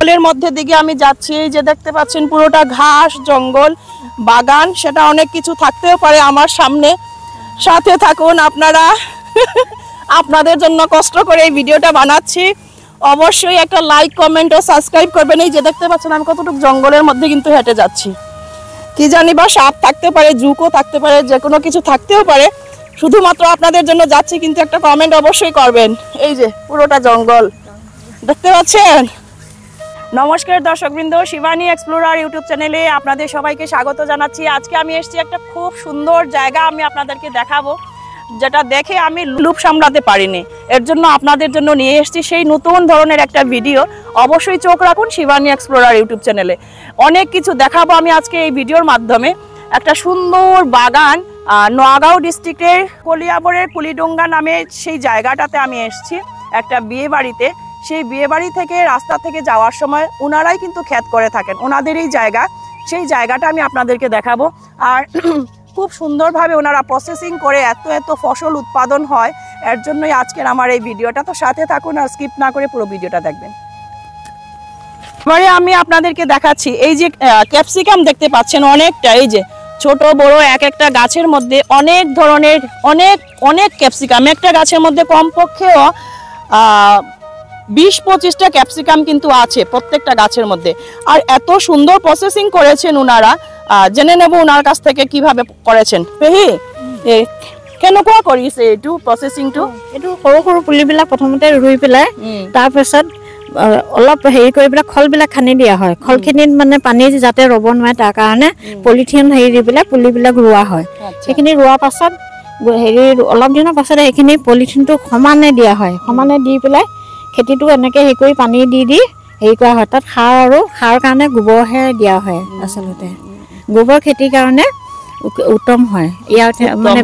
জঙ্গলের মধ্যে দিকে আমি যাচ্ছি, এই যে দেখতে পাচ্ছেন পুরোটা ঘাস জঙ্গল বাগান, সেটা অনেক কিছু থাকতেও পারে আমার সামনে। সাথে থাকুন আপনারা। আপনাদের জন্য কষ্ট করে এই ভিডিওটা বানাচ্ছি। অবশ্যই একটা লাইক কমেন্ট ও সাবস্ক্রাইব করবেন। এই যে দেখতে পাচ্ছেন আমি কতটুকু জঙ্গলের মধ্যে কিন্তু হেঁটে যাচ্ছি। কি জানি বা সাপ থাকতে পারে, জুকও থাকতে পারে, যে কোনো কিছু থাকতেও পারে। শুধুমাত্র আপনাদের জন্য যাচ্ছি, কিন্তু একটা কমেন্ট অবশ্যই করবেন। এই যে পুরোটা জঙ্গল দেখতে পাচ্ছেন। নমস্কার দর্শকবৃন্দ, শিবানী এক্সপ্লোরার ইউটিউব চ্যানেলে আপনাদের সবাইকে স্বাগত জানাচ্ছি। আজকে আমি এসেছি একটা খুব সুন্দর জায়গা, আমি আপনাদেরকে দেখাবো, যেটা দেখে আমি লুপ সামলাতে পারিনি। এর জন্য আপনাদের জন্য নিয়ে এসেছি সেই নতুন ধরনের একটা ভিডিও। অবশ্যই চোখ রাখুন শিবানী এক্সপ্লোরার ইউটিউব চ্যানেলে। অনেক কিছু দেখাবো আমি আজকে এই ভিডিওর মাধ্যমে। একটা সুন্দর বাগান, নোয়াগাঁও ডিস্ট্রিক্টের কলিয়াবরের কুলিডোঙ্গা নামে সেই জায়গাটাতে আমি এসেছি একটা বিয়ে বাড়িতে। সেই বিয়ে বাড়ি থেকে রাস্তা থেকে যাওয়ার সময় ওনারাই কিন্তু ক্ষেত করে থাকেন, ওনাদেরই জায়গা। সেই জায়গাটা আমি আপনাদেরকে দেখাবো। আর খুব সুন্দরভাবে ওনারা প্রসেসিং করে এত এত ফসল উৎপাদন হয়। এর জন্যই আজকের আমার এই ভিডিওটা। তো সাথে থাকুন আর স্কিপ না করে পুরো ভিডিওটা দেখবেন। এবারে আমি আপনাদেরকে দেখাচ্ছি, এই যে ক্যাপসিকাম দেখতে পাচ্ছেন অনেকটা, এই যে ছোট বড় এক একটা গাছের মধ্যে অনেক ধরনের অনেক ক্যাপসিকাম। একটা গাছের মধ্যে কমপক্ষেও 20-25টা ক্যাপসিকাম কিন্তু আছে প্রত্যেকটা গাছের মধ্যে। আর এত সুন্দর প্রসেসিং করেছেন ওনারা। জেনে নেব ওনার কাছ থেকে কিভাবে করেছেন। পেহি কেনেকুৱা কৰিছে এইটো প্ৰচেছিংটো? এইটো সৰু সৰু পুলিবিলাক প্ৰথমতে ৰুই পেলাই তাৰপিছত অলপ হেৰি কৰি পেলাই খলবিলাক খান্দি দিয়া হয়। খলখিনিত মানে পানী যাতে ৰ'ব নোৱাৰে তাৰ কাৰণে পলিথিন হেৰি দি পেলাই পুলিবিলাক ৰোৱা হয়। সেইখিনি ৰোৱাৰ পাছত হেৰি অলপ দিনৰ পাছতে সেইখিনি পলিথিনটো সমানে দিয়া হয়। সমানে দি পেলাই খেতিটো এনেকৈ হেৰি কৰি পানী দি দি হেৰি কৰা হয়। তাত সাৰ আৰু সাৰ কাৰণে গোবৰহে দিয়া হয়। আচলতে গোবৰ খেতিৰ কাৰণে উত্তম হয়। ইয়াত মানে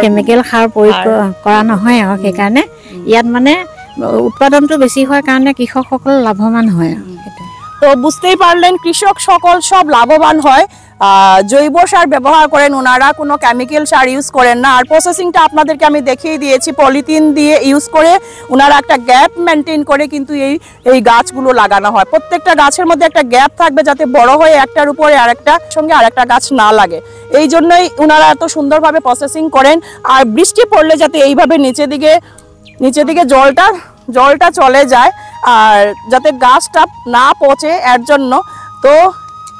কেমিকেল সাৰ প্ৰয়োগ কৰা নহয় আৰু সেইকাৰণে ইয়াত মানে উৎপাদনটো বেছি হয় কাৰণে কৃষকসকল লাভৱান হয়। তো বুঝতেই পারলেন, কৃষক সকল সব লাভবান হয়। জৈব সার ব্যবহার করেন ওনারা, কোনো কেমিক্যাল সার ইউজ করেন না। আর প্রসেসিংটা আপনাদেরকে আমি দেখিয়ে দিয়েছি, পলিথিন দিয়ে ইউজ করে ওনারা একটা গ্যাপ মেনটেন করে কিন্তু এই গাছগুলো লাগানো হয়। প্রত্যেকটা গাছের মধ্যে একটা গ্যাপ থাকবে যাতে বড় হয়ে একটার উপরে আরেকটার সঙ্গে আরেকটা গাছ না লাগে। এই জন্যই ওনারা এত সুন্দরভাবে প্রসেসিং করেন। আর বৃষ্টি পড়লে যাতে এইভাবে নিচে দিকে জলটা চলে যায় আর যাতে গাছটা না পচে, এর জন্য। তো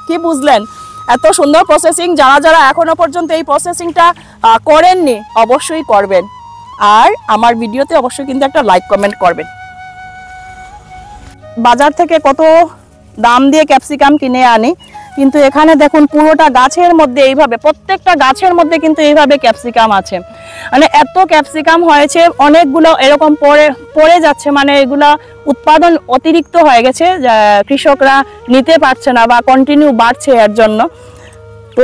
কি বুঝলেন, এত সুন্দর প্রসেসিং। যারা এখনো পর্যন্ত এই প্রসেসিংটা করেননি অবশ্যই করবেন। আর আমার ভিডিওতে অবশ্যই কিন্তু একটা লাইক কমেন্ট করবেন। বাজার থেকে কত দাম দিয়ে ক্যাপসিকাম কিনে আনি, কিন্তু এখানে দেখুন পুরোটা গাছের মধ্যে এইভাবে, প্রত্যেকটা গাছের মধ্যে কিন্তু এইভাবে ক্যাপসিকাম আছে। মানে এত ক্যাপসিকাম হয়েছে, অনেকগুলো এরকম পড়ে যাচ্ছে। মানে এগুলা উৎপাদন অতিরিক্ত হয়ে গেছে, কৃষকরা নিতে পারছে না বা কন্টিনিউ বাড়ছে এর জন্য। তো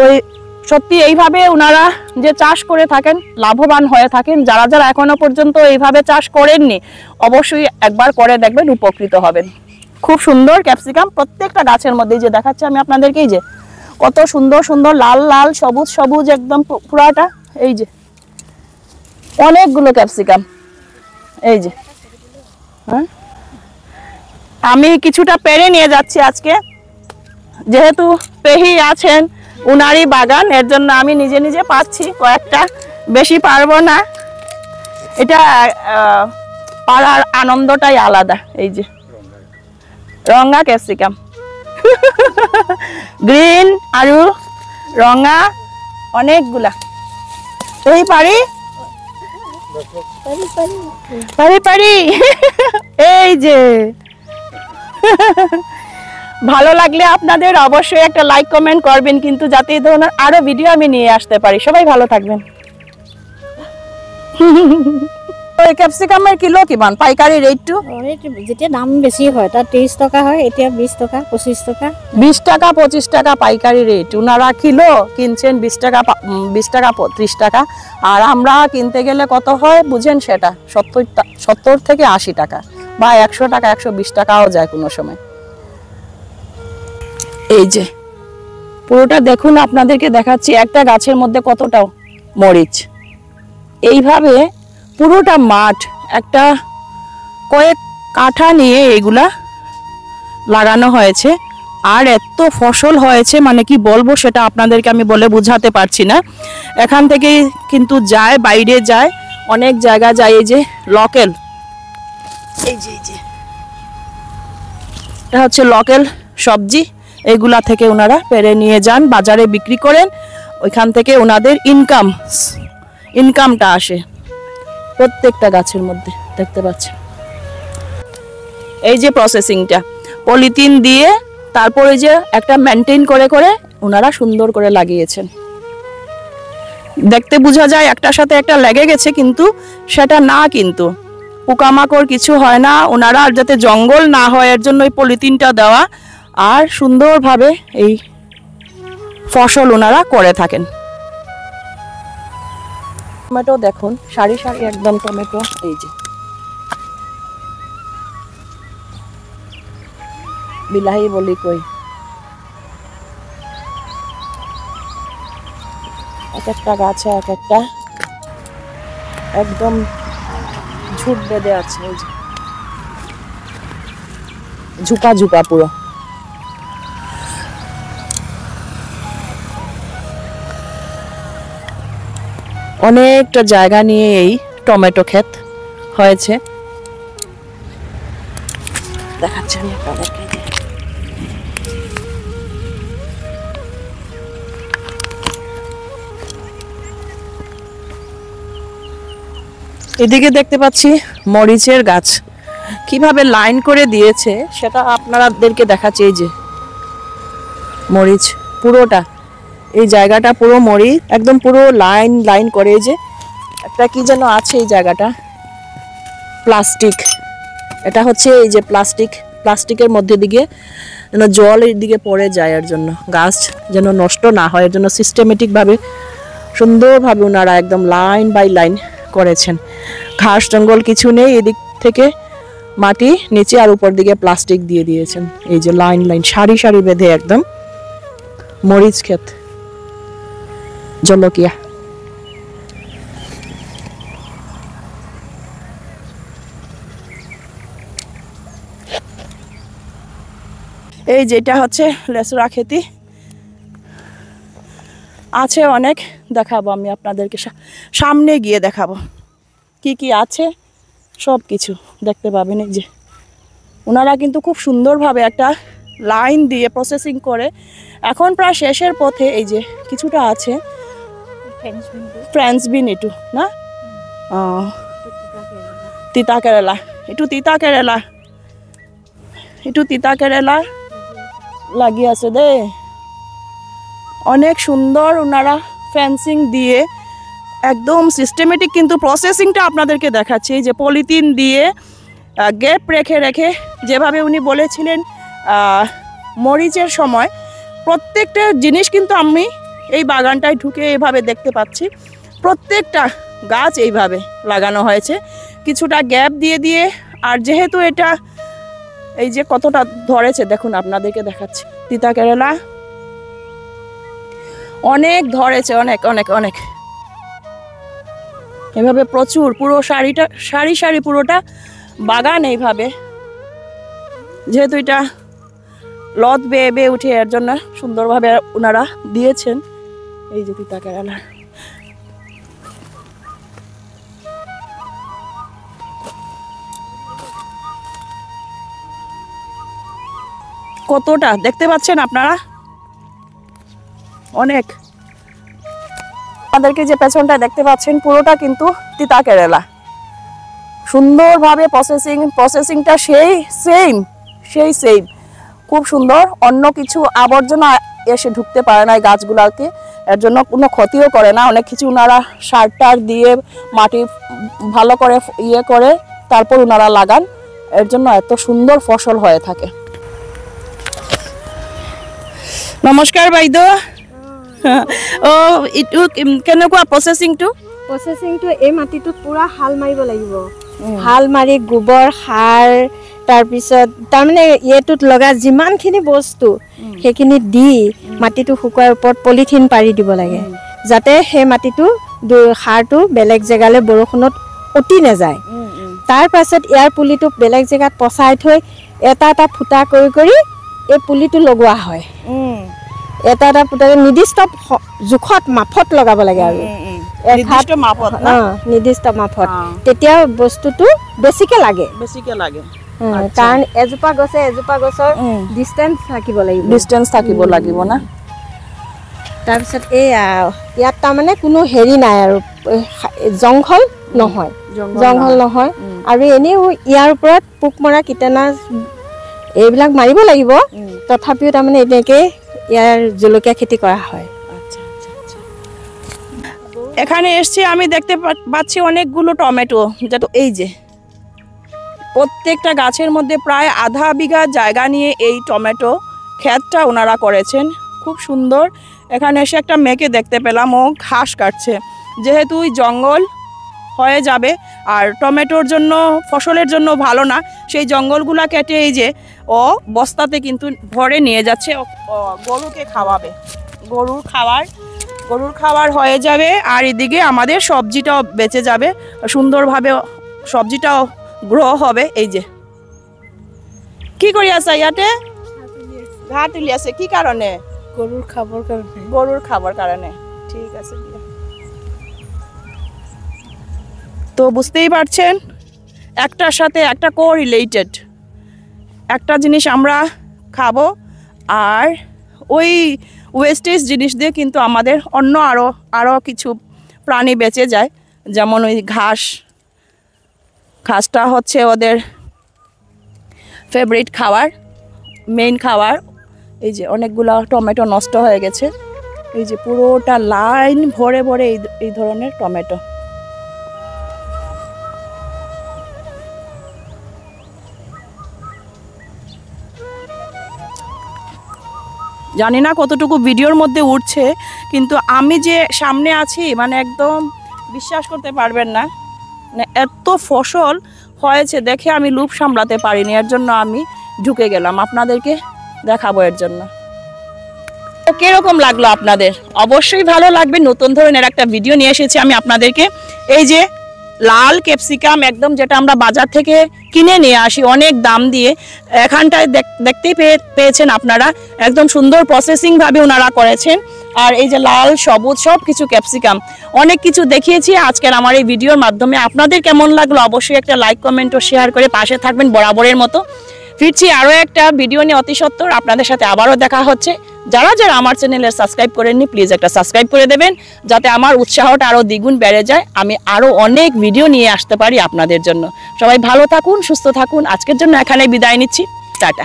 সত্যি এইভাবে ওনারা যে চাষ করে থাকেন লাভবান হয়ে থাকেন। যারা এখনো পর্যন্ত এইভাবে চাষ করেননি অবশ্যই একবার করে দেখবেন, উপকৃত হবেন। খুব সুন্দর ক্যাপসিকাম প্রত্যেকটা গাছের মধ্যে। যে দেখাচ্ছি আমি আপনাদেরকে, এই যে কত সুন্দর সুন্দর লাল লাল সবুজ সবুজ একদম পুরাটা। এই যে অনেকগুলো ক্যাপসিকাম। এই যে আমি কিছুটা পেরে নিয়ে যাচ্ছি আজকে, যেহেতু পেহি আছেন উনারই বাগান, এর জন্য আমি নিজে নিজে পাচ্ছি কয়েকটা, বেশি পারবো না। এটা পাড়ার আনন্দটাই আলাদা। এই যে রঙা ক্যাপসিকাম, গ্রিন আৰু রঙা অনেকগুলা। এই পারি এই যে ভালো লাগলে আপনাদের অবশ্যই একটা লাইক কমেন্ট করবেন, কিন্তু যাতে এই ধরনের আরো ভিডিও আমি নিয়ে আসতে পারি। সবাই ভালো থাকবেন। ক্যাপসিকামের কিলো কিমান পাইকারি রেটটো? যেতিয়া দাম বেছি হয় তাত 30 টাকা হয়, এতিয়া 20 টাকা 25 টাকা। 20 টাকা 25 টাকা পাইকারি রেট। ওনারা কিলো কিনছেন 20 টাকা 30 টাকা। আর আমরা কিনতে গেলে কত হয় বুঝেন, সেটা 70 থেকে 80 টাকা বা 100 টাকা 120 টাকাও যায় কোনো সময়। এই যে পুরোটা দেখুন, আপনাদেরকে দেখাচ্ছি একটা গাছের মধ্যে কতটা মরিচ। এইভাবে পুরোটা মাঠ একটা কয়েক কাঠা নিয়ে এইগুলা লাগানো হয়েছে, আর এত ফসল হয়েছে মানে কি বলবো, সেটা আপনাদেরকে আমি বলে বোঝাতে পারছি না। এখান থেকে কিন্তু যায়, বাইরে যায়, অনেক জায়গা যায়। এই যে লোকাল, এই যে এটা হচ্ছে লোকাল সবজি, এগুলা থেকে ওনারা পেরে নিয়ে যান, বাজারে বিক্রি করেন, ওইখান থেকে ওনাদের ইনকামটা আসে প্রত্যেকটা গাছের মধ্যে। দেখতে পাচ্ছেন এই যে প্রসেসিংটা, পলিথিন দিয়ে তারপরে যে একটা মেনটেন করে করে ওনারা সুন্দর করে লাগিয়েছেন। দেখতে বোঝা যায় একটার সাথে একটা লেগে গেছে, কিন্তু সেটা না, কিন্তু পোকামাকড় কিছু হয় না। ওনারা আর যাতে জঙ্গল না হয় এর জন্য এই পলিথিনটা দেওয়া, আর সুন্দরভাবে এই ফসল ওনারা করে থাকেন। টমেটো দেখুন, সারি সারি একদম টমেটো। এই যে বিলাহি বলি কই, এক একটা গাছে এক একটা একদম ঝুট বেঁধে আছে। এই যে ঝুপা ঝুপা পুরো। অনেকটা জায়গা নিয়ে এই টমেটো ক্ষেত হয়েছে। দেখাচ্ছি আমি আপনাদেরকে। এদিকে দেখতে পাচ্ছি মরিচের গাছ, কিভাবে লাইন করে দিয়েছে সেটা আপনাদেরকে দেখাচ্ছি। এই যে মরিচ পুরোটা, এই জায়গাটা পুরো মরিচ, একদম পুরো লাইন লাইন করে। এই যে একটা কি যেন আছে এই জায়গাটা, প্লাস্টিক, এটা হচ্ছে এই যে প্লাস্টিকের মধ্যে দিকে যেন জল এর দিকে পড়ে যায়, এর জন্য গাছ যেন নষ্ট না হয়, এর জন্য সিস্টেমেটিকভাবে সুন্দরভাবে ওনারা একদম লাইন বাই লাইন করেছেন। ঘাস জঙ্গল কিছু নেই, এদিক থেকে মাটি নিচে আর উপর দিকে প্লাস্টিক দিয়ে দিয়েছেন। এই যে লাইন লাইন সারি সারি বেঁধে একদম মরিচ ক্ষেত, জলকিয়া। এই যেটা হচ্ছে লেসুরা খেতি, আছে অনেক, দেখাবো আমি আপনাদেরকে, সামনে গিয়ে দেখাবো কি কি আছে, সব কিছু দেখতে পাবেন। এই যে ওনারা কিন্তু খুব সুন্দরভাবে একটা লাইন দিয়ে প্রসেসিং করে, এখন প্রায় শেষের পথে। এই যে কিছুটা আছে ফ্রেঞ্চ বিন, একটু না তিতা কেরালা, একটু তিতা কেরালা লাগিয়ে আছে দে। অনেক সুন্দর ওনারা ফেন্সিং দিয়ে একদম সিস্টেমেটিক, কিন্তু প্রসেসিংটা আপনাদেরকে দেখাচ্ছি। এই যে পলিথিন দিয়ে গ্যাপ রেখে রেখে, যেভাবে উনি বলেছিলেন মরিচের সময়, প্রত্যেকটা জিনিস কিন্তু আমি এই বাগানটায় ঢুকে এইভাবে দেখতে পাচ্ছি। প্রত্যেকটা গাছ এইভাবে লাগানো হয়েছে, কিছুটা গ্যাপ দিয়ে দিয়ে। আর যেহেতু এটা এই যে কতটা ধরেছে দেখুন, আপনাদেরকে দেখাচ্ছি। তিতা কেরালা অনেক ধরেছে, অনেক অনেক অনেক, এভাবে প্রচুর, পুরো সারি সারি পুরোটা বাগান এইভাবে। যেহেতু এটা লত বেয়ে বেয়ে উঠে, এর জন্য সুন্দরভাবে ওনারা দিয়েছেন। এই যে তিতা কেরালা, কতটা দেখতে পাচ্ছেন আপনারা, অনেক। আমাদেরকে যে পেছনটা দেখতে পাচ্ছেন পুরোটা কিন্তু তিতা কেরালা, সুন্দরভাবে প্রসেসিংটা সেই সেম খুব সুন্দর। অন্য কিছু আবর্জনা এসে ঢুকতে পারে না এই গাছগুলোকে, এর জন্য কোনো ক্ষতিও করে না। অনেক কিছু ওনারা সার টার দিয়ে মাটি ভালো করে করে তারপর ওনারা লাগান, এর জন্য এত সুন্দর ফসল হয়ে থাকে। নমস্কাৰ বাইদেউ। এইটো কেনেকুৱা প্ৰচেছিংটো? প্ৰচেছিংটো এই মাটিটোত পুৰা হাল মাৰিব লাগিব, হাল মাৰি গোবৰ সাৰ, তাৰপিছত তাৰমানে এইটোত লগা যিমানখিনি বস্তু সেইখিনি দি মাটিটো শুকোৱাৰ ওপৰত পলিথিন পাৰি দিব লাগে, যাতে সেই মাটিটো সাৰটো বেলেগ জেগালৈ বৰষুণত উটি নাযায়। তাৰ পাছত ইয়াৰ পুলিটো বেলেগ জেগাত পচাই থৈ এটা এটা ফুটা কৰি কৰি এই পুলিটো লগোৱা হয়। এটা এটা ফুটা নিৰ্দিষ্ট জোখত মাপত লগাব লাগে আৰু নিৰ্দিষ্ট মাপত না নিৰ্দিষ্ট মাপত তেতিয়া বস্তুটো বেছিকে লাগে কাৰণ এজোপা গছৰ ডিষ্টেঞ্চ থাকিব লাগিব না। তাৰপিছত এই ইয়াত তাৰমানে কোনো হেৰি নাই আৰু জংঘল নহয় আৰু এনেও ইয়াৰ ওপৰত পোক মৰা কীটনাশ এইবিলাক মাৰিব লাগিব, তথাপিও তাৰমানে এনেকৈ ইয়াৰ জলকীয়া খেতি কৰা হয়। এখানে এসছি আমি দেখতে পাচ্ছি অনেকগুলো টমেটো, যেটা এই যে প্রত্যেকটা গাছের মধ্যে প্রায় আধা বিঘা জায়গা নিয়ে এই টমেটো ক্ষেতটা ওনারা করেছেন, খুব সুন্দর। এখানে এসে একটা মেয়েকে দেখতে পেলাম, ও ঘাস কাটছে, যেহেতু জঙ্গল হয়ে যাবে আর টমেটোর জন্য ফসলের জন্য ভালো না, সেই জঙ্গলগুলা কেটে এই যে ও বস্তাতে কিন্তু ভরে নিয়ে যাচ্ছে, গরুকে খাওয়াবে, গরুর খাবার হয়ে যাবে আর এদিকে আমাদের সবজিটাও বেঁচে যাবে, সুন্দরভাবে সবজিটাও গ্রো হবে। এই যে কি করি আছে ইয়াতে ঘাট তুলি আছে, কি কারণে? গরুর খাবার কারণে। ঠিক আছে, তো বুঝতেই পারছেন একটার সাথে একটা কোরিলেটেড, একটা জিনিস আমরা খাবো আর ওই ওয়েস্টেজ জিনিস দিয়ে কিন্তু আমাদের অন্য আরও কিছু প্রাণী বেঁচে যায়, যেমন ওই ঘাসটা হচ্ছে ওদের ফেভারিট খাবার, মেইন খাবার। এই যে অনেকগুলো টমেটো নষ্ট হয়ে গেছে, এই যে পুরোটা লাইন ভরে ভরে এই ধরনের টমেটো। জানি না কতটুকু ভিডিওর মধ্যে উঠছে, কিন্তু আমি যে সামনে আছি মানে একদম বিশ্বাস করতে পারবেন না, মানে এত ফসল হয়েছে দেখে আমি লুপ সামলাতে পারিনি, এর জন্য আমি ঢুকে গেলাম আপনাদেরকে দেখাবো এর জন্য। তো কিরকম লাগলো আপনাদের? অবশ্যই ভালো লাগবে। নতুন ধরনের একটা ভিডিও নিয়ে এসেছি আমি আপনাদেরকে। এই যে লাল ক্যাপসিকাম একদম যেটা আমরা বাজার থেকে কিনে নিয়ে আসি অনেক দাম দিয়ে, এখানটায় দেখতেই পেয়েছেন আপনারা, একদম সুন্দর প্রসেসিং ভাবে ওনারা করেছেন। আর এই যে লাল সবুজ সব কিছু ক্যাপসিকাম, অনেক কিছু দেখিয়েছি আজকের আমার এই ভিডিওর মাধ্যমে। আপনাদের কেমন লাগলো অবশ্যই একটা লাইক কমেন্ট ও শেয়ার করে পাশে থাকবেন বরাবরের মতো। ফিরছি আরও একটা ভিডিও নিয়ে অতি সত্বর, আপনাদের সাথে আবারও দেখা হচ্ছে। যারা আমার চ্যানেলে সাবস্ক্রাইব করেননি প্লিজ একটা সাবস্ক্রাইব করে দেবেন, যাতে আমার উৎসাহটা আরও দ্বিগুণ বেড়ে যায়, আমি আরও অনেক ভিডিও নিয়ে আসতে পারি আপনাদের জন্য। সবাই ভালো থাকুন, সুস্থ থাকুন। আজকের জন্য এখানে বিদায় নিচ্ছি, টাটা।